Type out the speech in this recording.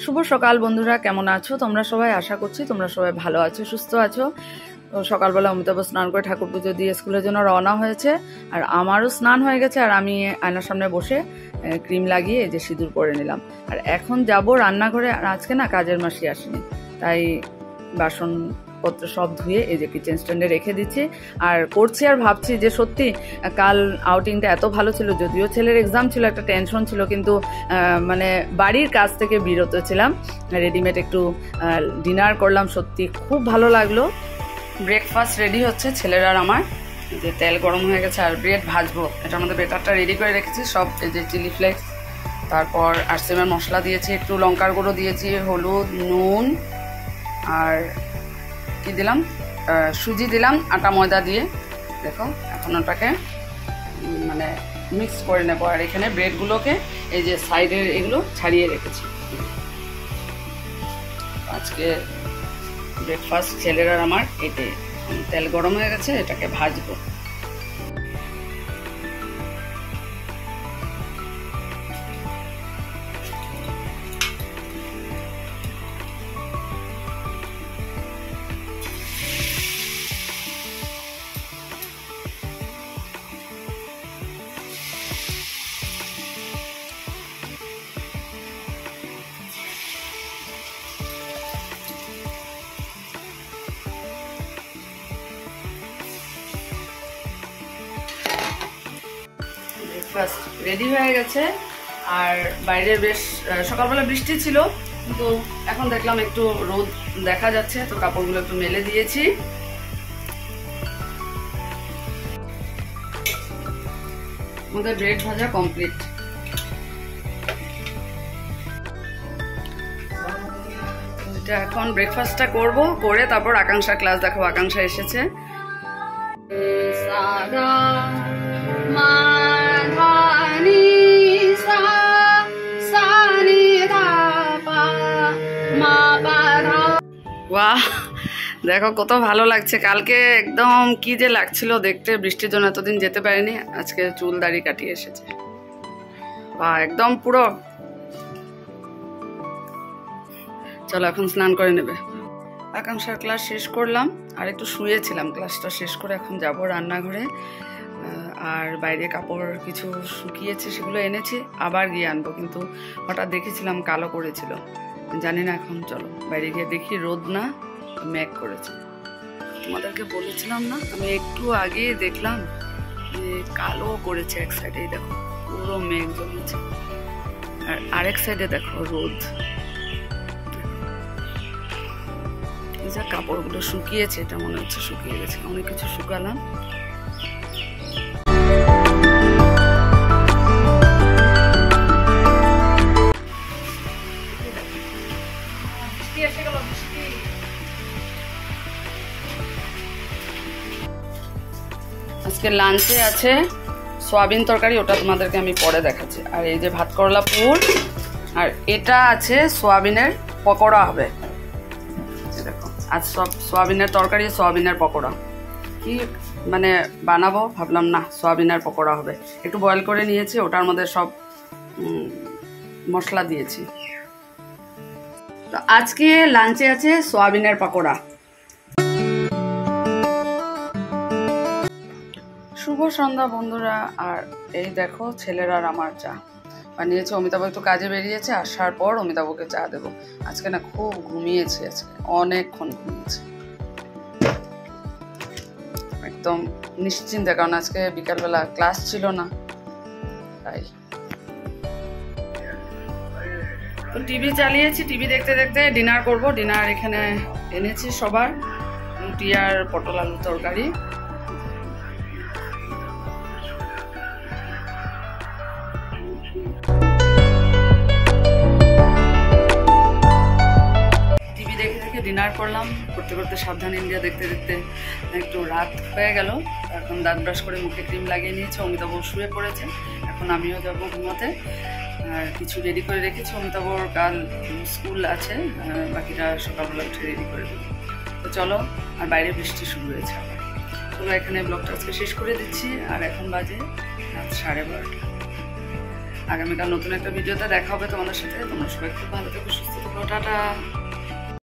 শুভ সকাল বন্ধুরা, কেমন আছো তোমরা সবাই? আশা করছি তোমরা সবাই ভালো আছো, সুস্থ আছো। তো সকালবেলা অমিতাভ স্নান করে ঠাকুর পুজো দিয়ে স্কুলের জন্য রওনা হয়েছে, আর আমারও স্নান হয়ে গেছে। আর আমি আয়নার সামনে বসে ক্রিম লাগিয়ে এই যে সিঁদুর পরে নিলাম। আর এখন যাব রান্নাঘরে। আর আজকে না কাজের মাসি আসেনি, তাই বাসনপত্র সব ধুয়ে এই যে কিচেন স্ট্যান্ডে রেখে দিচ্ছি আর করছি। আর ভাবছি যে সত্যি কাল আউটিংটা এত ভালো ছিল, যদিও ছেলের এক্সাম ছিল, একটা টেনশন ছিল, কিন্তু মানে বাড়ির কাজ থেকে বিরত ছিলাম। রেডিমেড একটু ডিনার করলাম, সত্যি খুব ভালো লাগলো। ব্রেকফাস্ট রেডি হচ্ছে ছেলের আর আমার। যে তেল গরম হয়ে গেছে আর ব্রেড ভাজবো। এটার মধ্যে বেটারটা রেডি করে রেখেছি, সব এই যে চিলি ফ্লেক্স, তারপর আরসিএমের মশলা দিয়েছি, একটু লঙ্কার গুঁড়ো দিয়েছি, হলুদ, নুন, আর কি দিলাম, সুজি দিলাম আটা ময়দা দিয়ে। দেখো এখন ওটাকে মানে মিক্স করে নেবো। আর এখানে ব্রেডগুলোকে এই যে সাইডের এগুলো ছাড়িয়ে রেখেছি। আজকে ব্রেকফাস্ট ছেলের আর আমার এতে তেল গরম হয়ে গেছে, এটাকে ভাজবো। ব্রেকফাস্ট রেডি হয়ে গেছে। আর বাইরে বেশ সকালবেলা বৃষ্টি ছিল, কিন্তু এখন দেখলাম একটু রোদ দেখা যাচ্ছে, তো কাপড়গুলো একটু মেলে দিয়েছি। আমাদের ব্রেড ভাজা কমপ্লিট। এটা এখন ব্রেকফাস্টটা করব, করে তারপর আকাঙ্ক্ষার ক্লাস দেখাবো। আকাঙ্ক্ষা এসেছে। বাহ, দেখো কত ভালো লাগছে। কালকে একদম কি যে লাগছিল দেখতে, বৃষ্টির জন্য এতদিন যেতে পারিনি। আজকে চুল দাড়ি কাটিয়ে এসেছে। বাহ, একদম পুরো। চলো এখন স্নান করে নেবে। আকাঙ্ক্ষার ক্লাস শেষ করলাম, আর একটু শুয়েছিলাম। ক্লাসটা শেষ করে এখন যাব রান্নাঘরে। আর বাইরে কাপড় কিছু শুকিয়েছে, সেগুলো এনেছি, আবার গিয়ে আনবো। কিন্তু হঠাৎ দেখেছিলাম কালো করেছিল, জানি না এখন। চলো বাইরে গিয়ে দেখি। রোদ না, মেঘ করেছে। তোমাদেরকে বলেছিলাম না, আমি একটু আগে দেখলাম যে কালো করেছে এক সাইডে। দেখো পুরো মেঘ জমেছে, আর আরেক সাইডে দেখো রোদ। যা কাপড়গুলো শুকিয়েছে, এটা মনে হচ্ছে শুকিয়ে গেছে। অনেক কিছু শুকালাম। আজকে লাঞ্চে আছে সয়াবিন তরকারি, ওটা তোমাদেরকে আমি পরে দেখাচ্ছি। আর এই যে ভাত করলা পুর, আর এটা আছে সয়াবিনের পকোড়া হবে। দেখো আজ সব সয়াবিনের তরকারি, সয়াবিনের পকোড়া। কি মানে বানাবো ভাবলাম, না সয়াবিনের পকোড়া হবে। একটু বয়েল করে নিয়েছি, ওটার মধ্যে সব মশলা দিয়েছি। তো আজকে লাঞ্চে আছে সয়াবিনের পকোড়া। শুভ সন্ধ্যা বন্ধুরা। আর এই দেখো ছেলের আর আমার চা বানিয়েছে। অমিতাভ একটু কাজে বেরিয়েছে, আসার পর অমিতাভকে চা দেবো। আজকে না খুব ঘুমিয়েছে, আজকে অনেকক্ষণ ঘুমিয়েছে, একদম নিশ্চিন্তে, কারণ আজকে বিকালবেলা ক্লাস ছিল না, তাই। তো টিভি চালিয়েছি, টিভি দেখতে দেখতে ডিনার করব। ডিনার এখানে এনেছি সবার, রুটি আর পটল আলু তরকারি। ডিনার করলাম, করতে করতে সাবধান ইন্ডিয়া দেখতে দেখতে একটু রাত হয়ে গেল। এখন দাঁত ব্রাশ করে মুখে ক্রিম লাগিয়ে নিয়েছে। অমিতাভ শুয়ে পড়েছে, এখন আমিও যাব ঘুমোতে। আর কিছু রেডি করে রেখেছি, অমিতাভর কাল স্কুল আছে, বাকিটা সকালবেলা উঠে রেডি করে দেবো। তো চলো, আর বাইরে বৃষ্টি শুরু হয়েছে আবার। চলো এখানে ব্লগটা আজকে শেষ করে দিচ্ছি। আর এখন বাজে রাত 12:30। আগামীকাল নতুন একটা ভিডিওতে দেখা হবে তোমাদের সাথে। তোমরা সবাই খুব ভালো থেকো, সুস্থ থেকো, টাটা।